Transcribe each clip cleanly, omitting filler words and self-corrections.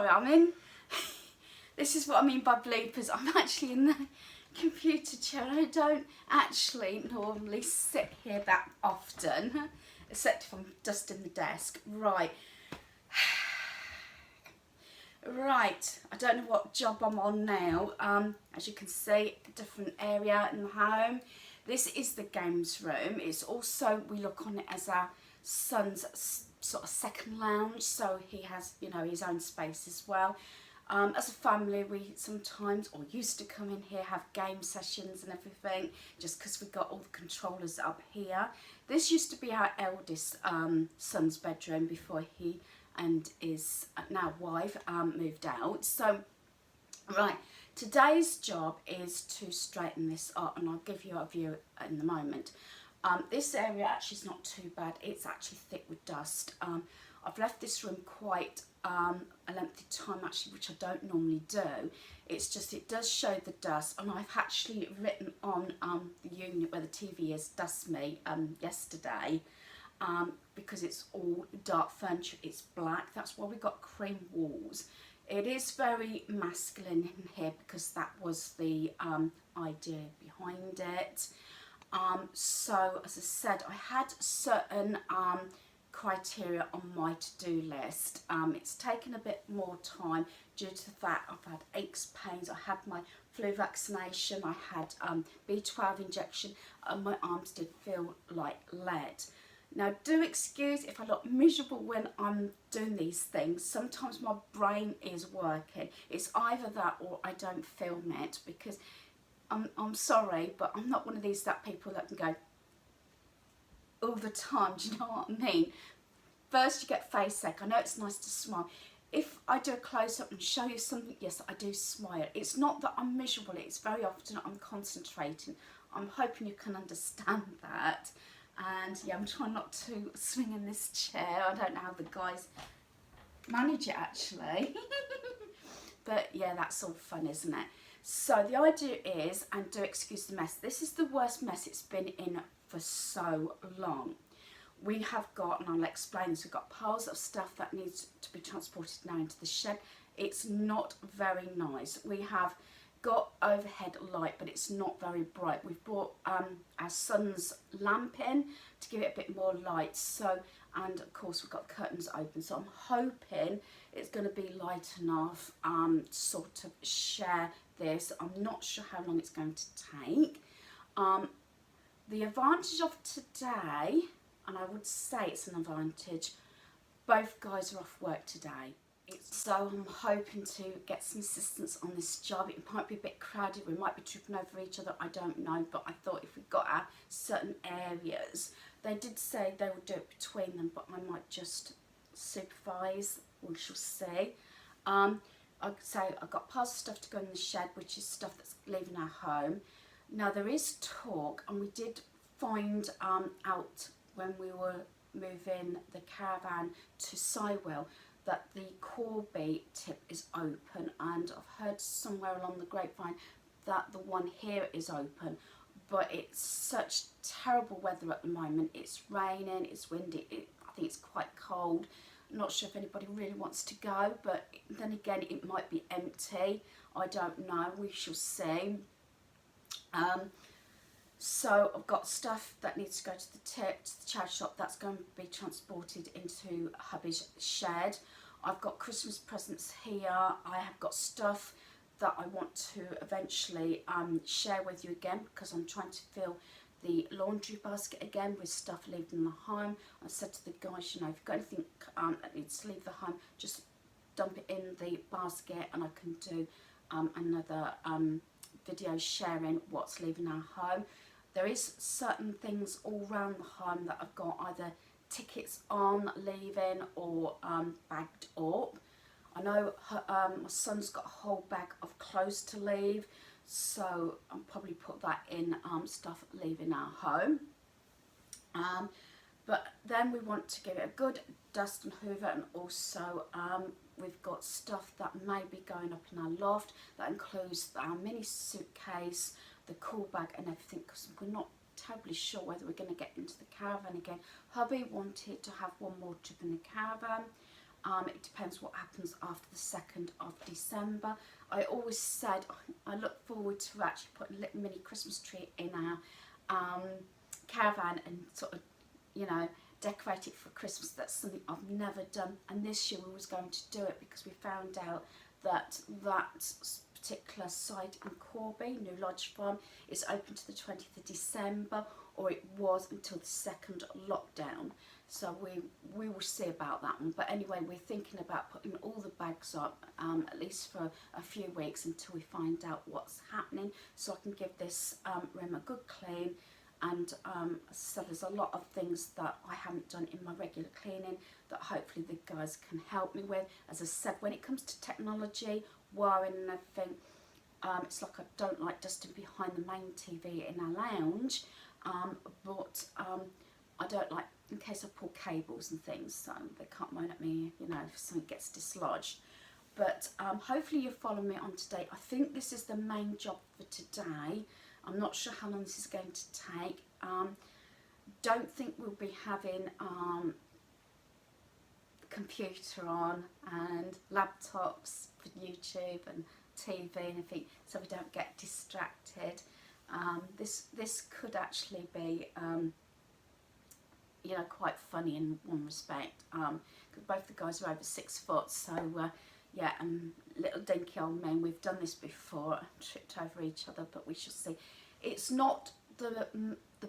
sorry, I'm in. This is what I mean by bloopers. I'm actually in the computer chair. I don't actually normally sit here that often, except if I'm dusting the desk. Right. Right, I don't know what job I'm on now. As you can see, a different area in the home. This is the games room. It's also, we look on it as our son's sort of second lounge, so he has, you know, his own space as well. As a family, we sometimes, or used to come in here, have game sessions and everything, just because we got all the controllers up here. This used to be our eldest son's bedroom before he and his now wife moved out. So, right, today's job is to straighten this up, and I'll give you a view in a moment. This area actually is not too bad. It's actually thick with dust. I've left this room quite a lengthy time actually, which I don't normally do. It's just, it does show the dust, and I've actually written on the unit where the TV is, "Dust me," yesterday. Because it's all dark furniture, it's black. That's why we got cream walls. It is very masculine in here because that was the idea behind it. So as I said, I had certain criteria on my to-do list. It's taken a bit more time due to the fact I've had aches, pains, I had my flu vaccination, I had B12 injection, and my arms did feel like lead. Now, do excuse if I look miserable when I'm doing these things. Sometimes my brain is working. It's either that or I don't film it, because I'm sorry, but I'm not one of these people that can go all the time. Do you know what I mean? First, you get face ache. I know it's nice to smile. If I do a close-up and show you something, yes, I do smile. It's not that I'm miserable. It's very often I'm concentrating. I'm hoping you can understand that. And yeah, I'm trying not to swing in this chair. I don't know how the guys manage it actually. But yeah, that's all fun, isn't it? So the idea is, and do excuse the mess, this is the worst mess it's been in for so long. We have got, and I'll explain this, we've got piles of stuff that needs to be transported now into the shed. It's not very nice. We have got overhead light, but it's not very bright. We've brought our son's lamp in to give it a bit more light. So, and of course we've got curtains open. So I'm hoping it's going to be light enough sort of share this. I'm not sure how long it's going to take. The advantage of today, and I would say it's an advantage, both guys are off work today. So I'm hoping to get some assistance on this job. It might be a bit crowded, we might be tripping over each other, I don't know, but I thought if we got our certain areas, they did say they would do it between them, but I might just supervise, we shall see. I'd say I've got piles of stuff to go in the shed, which is stuff that's leaving our home. Now there is talk, and we did find out when we were moving the caravan to Sywell, that the Corby tip is open, and I've heard somewhere along the grapevine that the one here is open, but it's such terrible weather at the moment. It's raining, it's windy, I think it's quite cold. I'm not sure if anybody really wants to go, but then again it might be empty, I don't know, we shall see. So I've got stuff that needs to go to the charity shop that's going to be transported into hubby's shed. I've got Christmas presents here. I have got stuff that I want to eventually share with you again, because I'm trying to fill the laundry basket again with stuff leaving the home. I said to the guys, you know, if you've got anything that needs to leave the home, just dump it in the basket, and I can do another video sharing what's leaving our home. There is certain things all around the home that I've got either tickets on leaving or bagged up. I know my son's got a whole bag of clothes to leave, so I'll probably put that in stuff leaving our home. But then we want to give it a good dust and hoover, and also we've got stuff that may be going up in our loft. That includes our mini suitcase, the cool bag and everything, because we're not terribly sure whether we're going to get into the caravan again. Hubby wanted to have one more trip in the caravan. It depends what happens after the 2nd of December. I always said I look forward to actually putting a little mini Christmas tree in our caravan and sort of, you know, decorate it for Christmas. That's something I've never done, and this year we was going to do it because we found out that that particular site in Corby, New Lodge Farm, is open to the 20th of December, or it was until the 2nd lockdown. So we will see about that one. But anyway, we're thinking about putting all the bags up, at least for a few weeks until we find out what's happening, so I can give this room a good clean. And so there's a lot of things that I haven't done in my regular cleaning that hopefully the guys can help me with. As I said, when it comes to technology, wiring and everything, it's like I don't like dusting behind the main TV in our lounge, but I don't like, in case I pull cables and things, so they can't moan at me, you know, if something gets dislodged. But hopefully you'll follow me on today. I think this is the main job for today. I'm not sure how long this is going to take. Don't think we'll be having the computer on and laptops for YouTube and TV and everything, so we don't get distracted. This could actually be, you know, quite funny in one respect, because both the guys are over 6 foot, so yeah, little dinky old men. We've done this before, tripped over each other, but we shall see. It's not the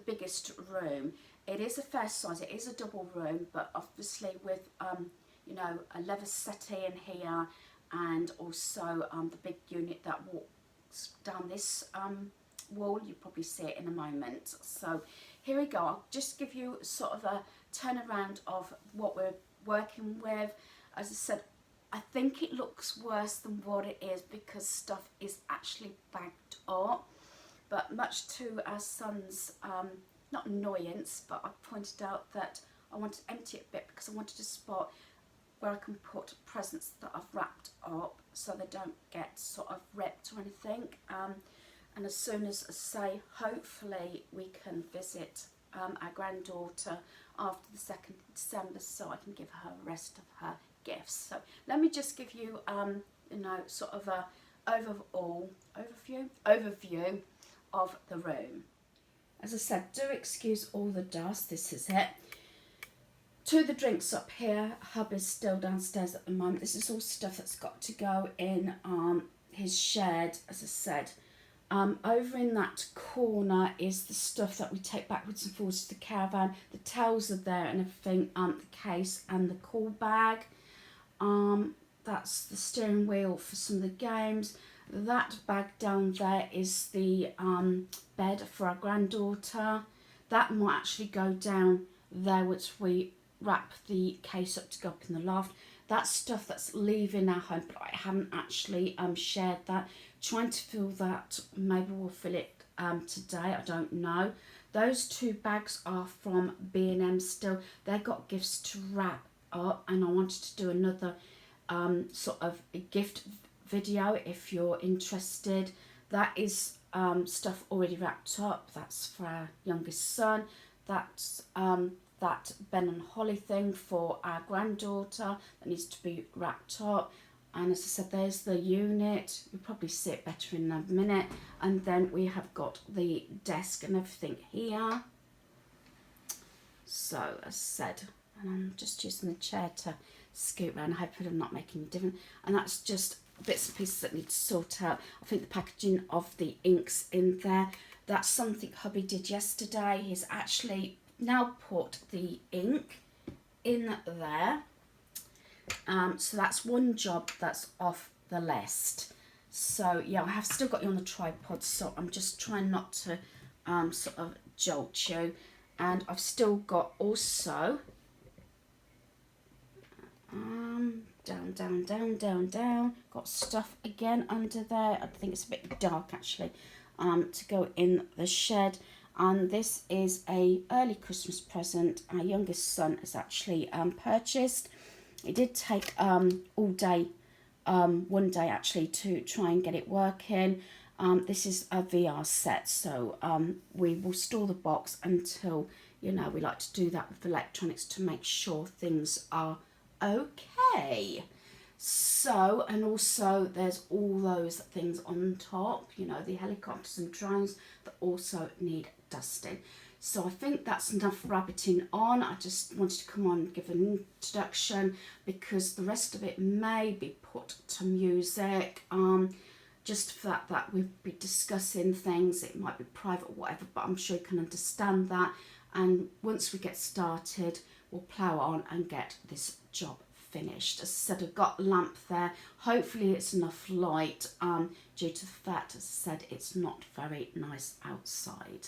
biggest room. It is a fair size. It is a double room, but obviously with you know, a leather settee in here, and also the big unit that walks down this wall. You probably see it in a moment. So here we go. I'll just give you sort of a turnaround of what we're working with. As I said, I think it looks worse than what it is because stuff is actually bagged up. But much to our son's, not annoyance, but I pointed out that I wanted to empty it a bit because I wanted to spot where I can put presents that I've wrapped up so they don't get sort of ripped or anything. And as soon as I say, hopefully we can visit our granddaughter after the 2nd of December so I can give her the rest of her gifts. So let me just give you, you know, sort of a overview of the room. As I said, do excuse all the dust. This is it. 2 of the drinks up here. Hub is still downstairs at the moment. This is all stuff that's got to go in his shed, as I said. Over in that corner is the stuff that we take backwards and forwards to the caravan. The towels are there and everything, the case and the call bag. That's the steering wheel for some of the games. That bag down there is the bed for our granddaughter. That might actually go down there, which we wrap the case up to go up in the loft. That's stuff that's leaving our home, but I haven't actually shared that. Trying to fill that, maybe we'll fill it today, I don't know. Those 2 bags are from B&M still. They got gifts to wrap up, and I wanted to do another sort of a gift video if you're interested. That is stuff already wrapped up. That's for our youngest son. That's that Ben and Holly thing for our granddaughter that needs to be wrapped up. And as I said, there's the unit. You'll probably see it better in a minute. And then we have got the desk and everything here. So as I said, and I'm just using the chair to scoot around. Hopefully I'm not making a difference. And that's just bits and pieces that need to sort out. I think the packaging of the inks in there. That's something hubby did yesterday. He's actually now put the ink in there. So that's one job that's off the list. So yeah, I have still got you on the tripod, so I'm just trying not to sort of jolt you. And I've still got also down, got stuff again under there. I think it's a bit dark actually, to go in the shed. And this is a early Christmas present our youngest son has actually purchased. It did take all day, one day actually, to try and get it working. This is a VR set, so we will store the box until, you know, we like to do that with electronics to make sure things are okay. way. So, and also there's all those things on top, you know, the helicopters and drones that also need dusting. So I think that's enough rabbiting on. I just wanted to come on and give an introduction because the rest of it may be put to music. Just for that we'll be discussing things. It might be private or whatever, but I'm sure you can understand that. And once we get started, we'll plough on and get this job finished. As I said, I've got a lamp there. Hopefully it's enough light due to the fact, as I said, it's not very nice outside.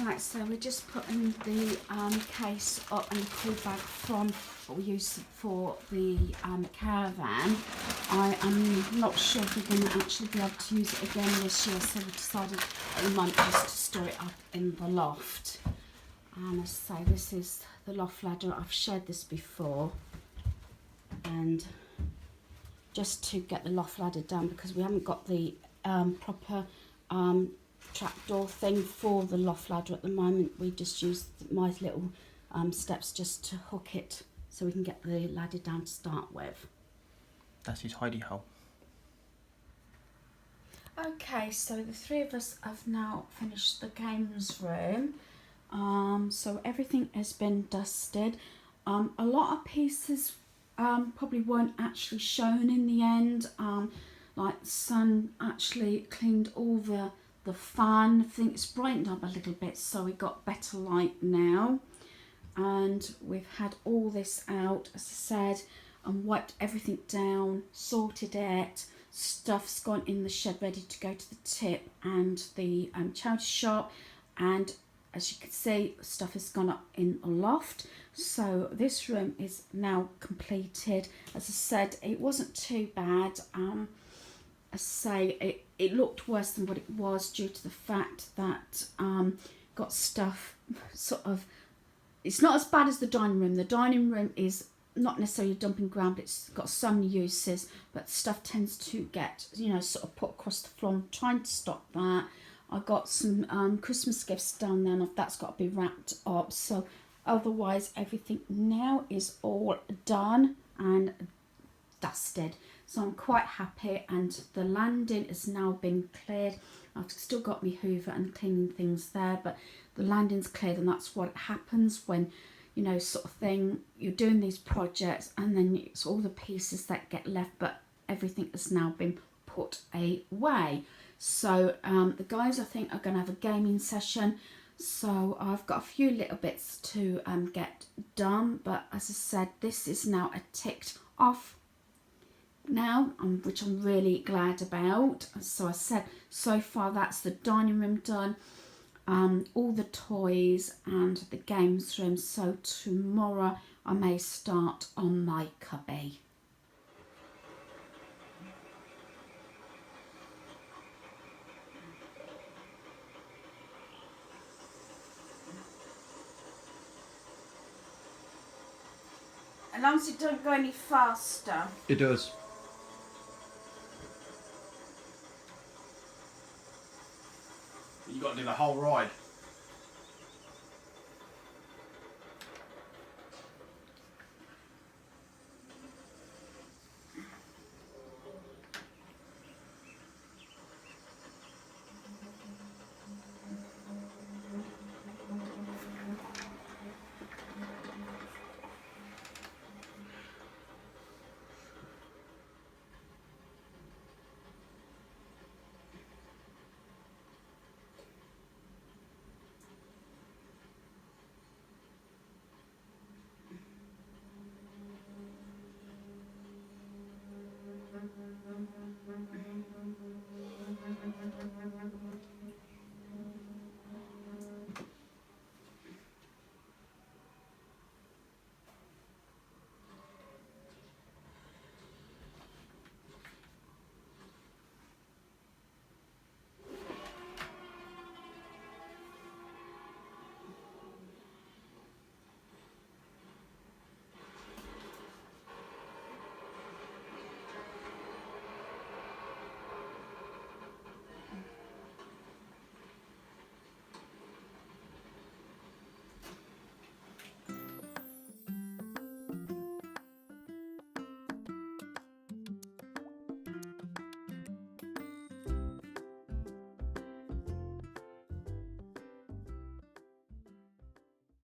Right, so we're just putting the case up and the cool bag from what we use for the caravan. I am not sure if we're going to actually be able to use it again this year, so we decided at the moment just to store it up in the loft. And as I say, this is the loft ladder. I've shared this before, and just to get the loft ladder down, because we haven't got the proper trapdoor thing for the loft ladder at the moment. We just use my little steps just to hook it so we can get the ladder down to start with. That's his hidey hole. Okay, so the three of us have now finished the games room. So everything has been dusted. A lot of pieces probably weren't actually shown in the end. Like the sun actually cleaned all the fan. I think it's brightened up a little bit, so we got better light now. And we've had all this out, as I said, and wiped everything down, sorted it. Stuff's gone in the shed ready to go to the tip and the charity shop. And as you can see, stuff has gone up in a loft. So this room is now completed. As I said, it wasn't too bad. I say it looked worse than what it was due to the fact that got stuff sort of, it's not as bad as the dining room. The dining room is not necessarily a dumping ground, but it's got so many uses, but stuff tends to get, you know, sort of put across the floor. I'm trying to stop that. I got some Christmas gifts down there, and that's got to be wrapped up. So otherwise everything now is all done and dusted. So I'm quite happy, and the landing has now been cleared. I've still got my hoover and cleaning things there, but the landing's cleared, and that's what happens when, you know, sort of thing, you're doing these projects and then it's all the pieces that get left, but everything has now been put away. So the guys, I think, are going to have a gaming session. So I've got a few little bits to get done, but as I said, this is now a ticked off now, which I'm really glad about. So I said, so far that's the dining room done, all the toys and the games room. So tomorrow I may start on my cubby. As long as it don't go any faster. It does. You got to do the whole ride.